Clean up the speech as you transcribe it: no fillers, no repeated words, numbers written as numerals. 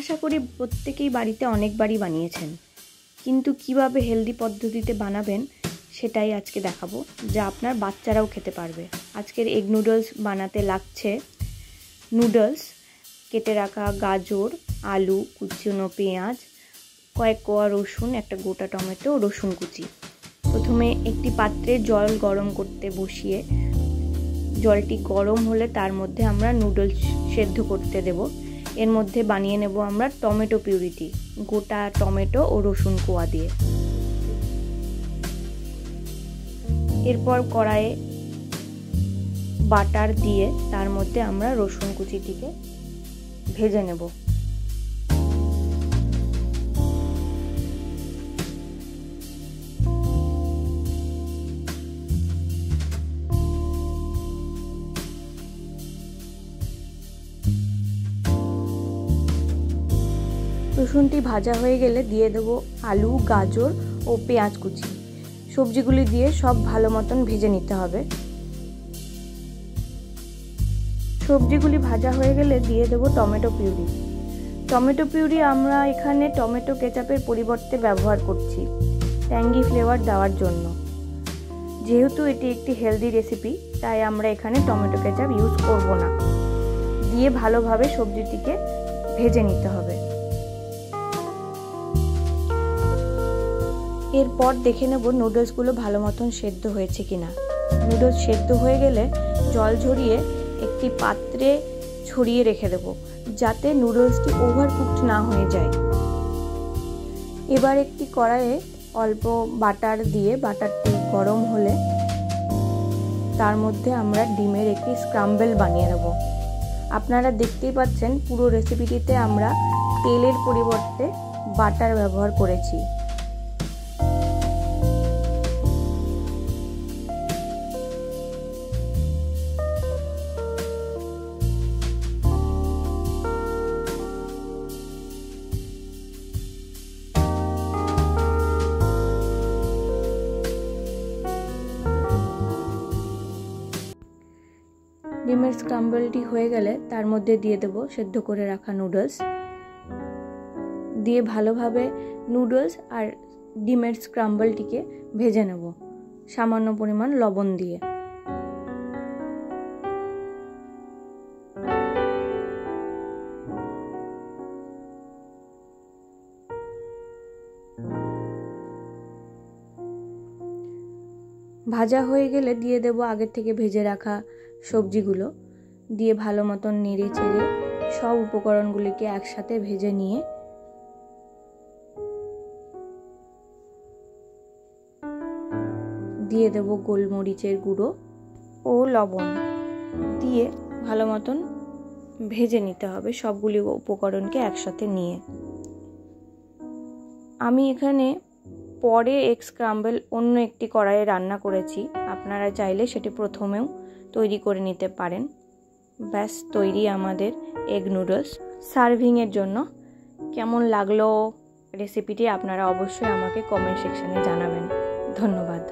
আশা করি প্রত্যেকেই বাড়িতে অনেকবারই বানিয়েছেন, কিন্তু কিভাবে হেলদি পদ্ধতিতে বানাবেন সেটাই আজকে দেখাবো, যা আপনার বাচ্চারাও খেতে পারবে। আজকের এগ নুডলস বানাতে লাগছে নুডলস, কেটে রাখা গাজর, আলু, কুচনো পেঁয়াজ, কয়েক কোয়া রসুন, একটা গোটা টমেটো, রসুন কুচি। প্রথমে একটি পাত্রে জল গরম করতে বসিয়ে জলটি গরম হলে তার মধ্যে আমরা নুডলস সেদ্ধ করতে দেব। এর মধ্যে বানিয়ে নেব আমরা টমেটো পিউরিটি, গোটা টমেটো ও রসুন কোয়া দিয়ে। এরপর কড়াইয়ে বাটার দিয়ে তার মধ্যে আমরা রসুন কুচিটিকে ভেজে নেব। রসুনটি ভাজা হয়ে গেলে দিয়ে দেব আলু, গাজর ও পেঁয়াজ কুচি। সবজিগুলি দিয়ে সব ভালো মতন ভেজে নিতে হবে। সবজিগুলি ভাজা হয়ে গেলে দিয়ে দেব টমেটো পিউরি। টমেটো পিউরি আমরা এখানে টমেটো কেচাপের পরিবর্তে ব্যবহার করছি ট্যাঙ্গি ফ্লেভার দেওয়ার জন্য। যেহেতু এটি একটি হেলদি রেসিপি, তাই আমরা এখানে টমেটো কেচাপ ইউজ করব না। দিয়ে ভালোভাবে সবজিটিকে ভেজে নিতে হবে। এরপর দেখে নেব নুডলসগুলো ভালো মতন সেদ্ধ হয়েছে কিনা। নুডলস সেদ্ধ হয়ে গেলে জল ঝরিয়ে একটি পাত্রে ছড়িয়ে রেখে দেব, যাতে নুডলসটি ওভারকুকড না হয়ে যায়। এবার একটি কড়াইয়ে অল্প বাটার দিয়ে বাটারটি গরম হলে তার মধ্যে আমরা ডিমের একটি স্ক্রাম্বল বানিয়ে নেব। আপনারা দেখতেই পাচ্ছেন পুরো রেসিপিটিতে আমরা তেলের পরিবর্তে বাটার ব্যবহার করেছি। ডিমের স্ক্রাম্বলটি হয়ে গেলে তার মধ্যে দিয়ে দেব সেদ্ধ করে রাখা নুডলস। দিয়ে ভালোভাবে নুডলস আর ডিমের স্ক্রাম্বলটিকে ভেজে নেব সামান্য পরিমাণ লবণ দিয়ে। ভাজা হয়ে গেলে দিয়ে দেব আগে থেকে ভেজে রাখা সবজিগুলো। দিয়ে ভালো মতন নেড়ে চেড়ে সব উপকরণগুলিকে একসাথে ভেজে নিয়ে দিয়ে দেব গোলমরিচের গুঁড়ো ও লবণ। দিয়ে ভালো মতন ভেজে নিতে হবে সবগুলি উপকরণকে একসাথে নিয়ে। আমি এখানে পরে এগ স্ক্রাম্বল অন্য একটি কড়াইয়ে রান্না করেছি, আপনারা চাইলে সেটি প্রথমেও তৈরি করে নিতে পারেন। ব্যাস তৈরি আমাদের এগ নুডলস সার্ভিংয়ের জন্য। কেমন লাগলো রেসিপিটি আপনারা অবশ্যই আমাকে কমেন্ট সেকশনে জানাবেন। ধন্যবাদ।